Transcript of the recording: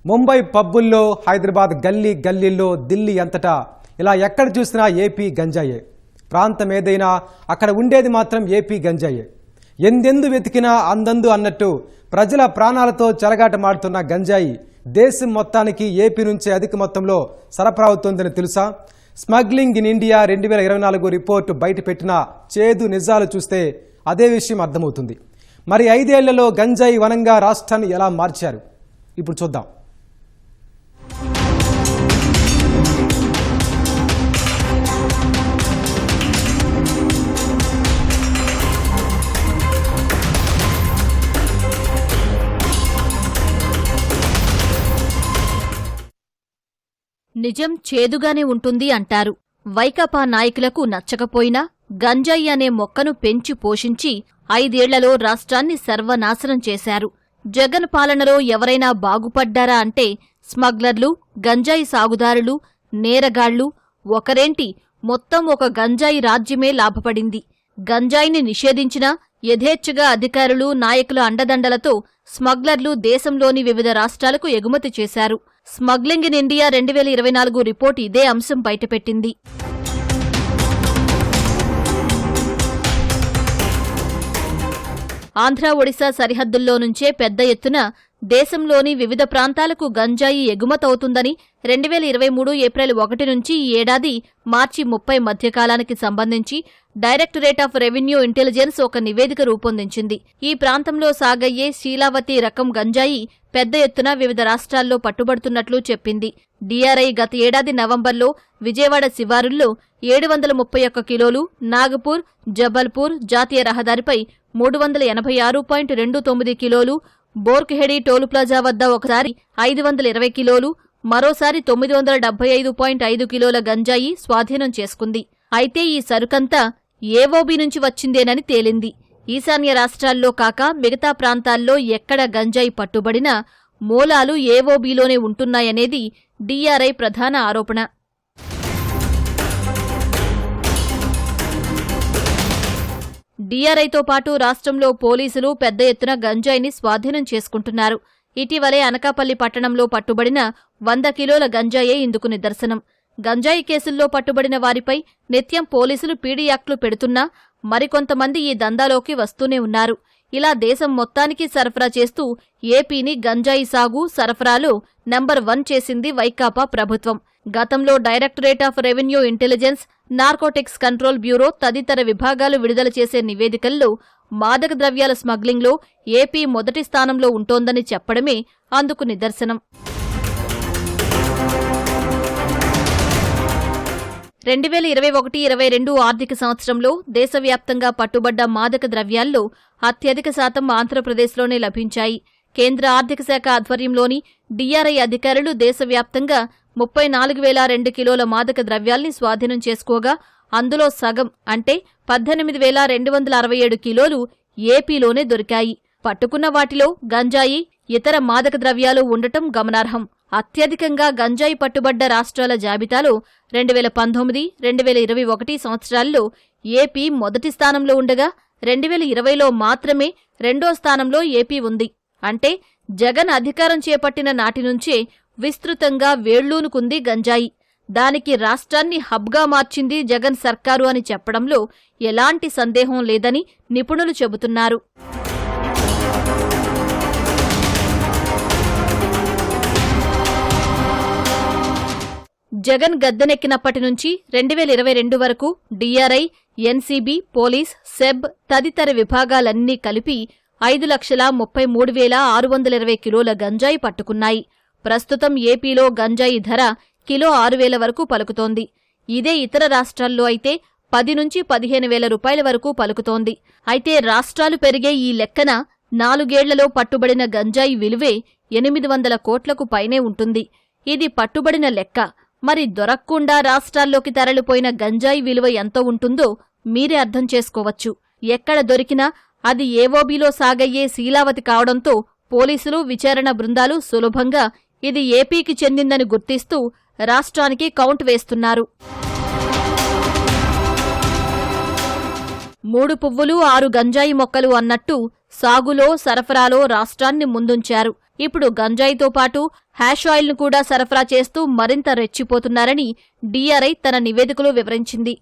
ముంబై పబ్బుల్లో, హైదరాబాద్ గల్లీ గల్లీల్లో, ఢిల్లీ అంతటా ఇలా ఎక్కడ చూసినా ఏపీ గంజాయే. ప్రాంతం ఏదైనా అక్కడ ఉండేది మాత్రం ఏపీ గంజాయే. ఎందెందు వెతికినా అందందు అన్నట్టు ప్రజల ప్రాణాలతో చెలగాటమాడుతున్న గంజాయి దేశం మొత్తానికి ఏపీ నుంచే అధిక మొత్తంలో సరఫరా అవుతోందని తెలుసా? స్మగ్లింగ్ ఇన్ ఇండియా 2024 రిపోర్టు బయటపెట్టిన చేదు నిజాలు చూస్తే అదే విషయం అర్థమవుతుంది. మరి 5 ఏళ్లలో గంజాయి వనంగా రాష్ట్రాన్ని ఎలా మార్చారు ఇప్పుడు చూద్దాం. నిజం చేదుగానే ఉంటుంది అంటారు. వైకాపా నాయకులకు నచ్చకపోయినా గంజాయి అనే మొక్కను పెంచి పోషించి 5 ఏళ్లలో రాష్ట్రాన్ని సర్వనాశనం చేశారు. జగన్ పాలనలో ఎవరైనా బాగుపడ్డారా అంటే స్మగ్లర్లు, గంజాయి సాగుదారులు, నేరగాళ్లు ఒకరేంటి, మొత్తం ఒక గంజాయి రాజ్యమే లాభపడింది. గంజాయిని నిషేధించినా యథేచ్ఛగా అధికారులు, నాయకుల అండదండలతో స్మగ్లర్లు దేశంలోని వివిధ రాష్ట్రాలకు ఎగుమతి చేశారు. స్మగ్లింగ్ ఇన్ ఇండియా 2024 రిపోర్టు ఇదే అంశం బయటపెట్టింది. ఆంధ్ర, ఒడిశా సరిహద్దుల్లో నుంచే పెద్ద ఎత్తున దేశంలోని వివిధ ప్రాంతాలకు గంజాయి ఎగుమతవుతుందని 2023 ఏప్రిల్ 1 నుంచి ఈ ఏడాది మార్చి 30 మధ్యకాలానికి సంబంధించి డైరెక్టరేట్ ఆఫ్ రెవెన్యూ ఇంటెలిజెన్స్ ఒక నివేదిక రూపొందించింది. ఈ ప్రాంతంలో సాగయ్యే శీలావతి రకం గంజాయి పెద్ద ఎత్తున వివిధ రాష్ట్రాల్లో పట్టుబడుతున్నట్లు చెప్పింది. డీఆర్ఐ గత ఏడాది నవంబర్లో విజయవాడ శివారుల్లో 731 కిలోలు, నాగపూర్, జబల్పూర్ జాతీయ రహదారిపై 386.29 కిలోలు, బోర్క్హెడీ టోలు ప్లాజా వద్ద ఒకసారి 520 కిలోలు, మరోసారి 975.5 కిలోల గంజాయి స్వాధీనం చేసుకుంది. అయితే ఈ సరుకంతా ఏవోబీ నుంచి వచ్చిందేనని తేలింది. ఈశాన్య రాష్ట్రాల్లో కాక మిగతా ప్రాంతాల్లో ఎక్కడ గంజాయి పట్టుబడినా మూలాలు ఏవోబీలోనే ఉంటున్నాయనేది డీఆర్ఐ ప్రధాన ఆరోపణ. డీఆర్ఐతో పాటు రాష్ట్రంలో పోలీసులు పెద్ద ఎత్తున గంజాయిని స్వాధీనం చేసుకుంటున్నారు. ఇటీవలే అనకాపల్లి పట్టణంలో పట్టుబడిన 100 కిలోల గంజాయే ఇందుకు నిదర్శనం. గంజాయి కేసుల్లో పట్టుబడిన వారిపై నిత్యం పోలీసులు పీడీ యాక్ట్లు పెడుతున్నా మరికొంతమంది ఈ దందాలోకి వస్తూనే ఉన్నారు. ఇలా దేశం మొత్తానికి సరఫరా చేస్తూ ఏపీని గంజాయి సాగు, సరఫరాలో నంబర్ 1 చేసింది వైకాపా ప్రభుత్వం. గతంలో directorate of revenue intelligence, narcotics control bureau తదితర విభాగాలు విడుదల చేసే నివేదికల్లో మాదక ద్రవ్యాల స్మగ్లింగ్లో ఏపీ మొదటి స్థానంలో ఉంటోందని చెప్పడమే అందుకు నిదర్శనం. 2021-22 ఆర్థిక సంవత్సరంలో దేశవ్యాప్తంగా పట్టుబడ్డ మాదక ద్రవ్యాల్లో అత్యధిక శాతం ఆంధ్రప్రదేశ్లోనే లభించాయి. కేంద్ర ఆర్థిక శాఖ ఆధ్వర్యంలోని డీఆర్ఐ అధికారులు దేశవ్యాప్తంగా 34,002 కిలోల మాదక ద్రవ్యాల్ని స్వాధీనం చేసుకోగా అందులో సగం అంటే 18,267 కిలోలు ఏపీలోనే దొరికాయి. పట్టుకున్న వాటిలో గంజాయి, ఇతర మాదక ద్రవ్యాలు ఉండటం గమనార్హం. అత్యధికంగా గంజాయి పట్టుబడ్డ రాష్ట్రాల జాబితాలో 2019, 2021 సంవత్సరాల్లో ఏపీ మొదటి స్థానంలో ఉండగా 2020లో మాత్రమే 2వ స్థానంలో ఏపీ ఉంది. అంటే జగన్ అధికారం చేపట్టిన నాటి నుంచే విస్తృతంగా వేళ్లూనుకుంది గంజాయి. దానికి రాష్ట్రాన్ని హబ్గా మార్చింది జగన్ సర్కారు అని చెప్పడంలో ఎలాంటి సందేహం లేదని నిపుణులు చెబుతున్నారు. జగన్ గద్దెనెక్కినప్పటి నుంచి 2022 వరకు డీఆర్ఐ, ఎన్సీబీ, పోలీస్, సెబ్ తదితర విభాగాలన్నీ కలిపి 5,33,620 కిలోల గంజాయి పట్టుకున్నాయి. ప్రస్తుతం ఏపీలో గంజాయి ధర కిలో 6,000 వరకు పలుకుతోంది. ఇదే ఇతర రాష్ట్రాల్లో అయితే 10 నుంచి 15,000 రూపాయల వరకు పలుకుతోంది. అయితే రాష్ట్రాలు పెరిగే ఈ లెక్కన 4 ఏళ్లలో పట్టుబడిన గంజాయి విలువే 800 కోట్లకు పైనే ఉంటుంది. ఇది పట్టుబడిన లెక్క. మరి దొరక్కుండా రాష్ట్రాల్లోకి తరలిపోయిన గంజాయి విలువ ఎంత ఉంటుందో మీరే అర్థం చేసుకోవచ్చు. ఎక్కడ దొరికినా అది ఏవోబీలో సాగయ్యే శీలావతి కావడంతో పోలీసులు, విచారణ బృందాలు సులభంగా ఇది ఏపీకి చెందిందని గుర్తిస్తూ రాష్ట్రానికి కౌంట్ వేస్తున్నారు. 3 పువ్వులు 6 గంజాయి మొక్కలు అన్నట్టు సాగులో, సరఫరాలో రాష్ట్రాన్ని ముందుంచారు. ఇప్పుడు గంజాయితో పాటు హ్యాష్ ఆయిల్ను కూడా సరఫరా చేస్తూ మరింత రెచ్చిపోతున్నారని డీఆర్ఐ తన నివేదికలో వివరించింది.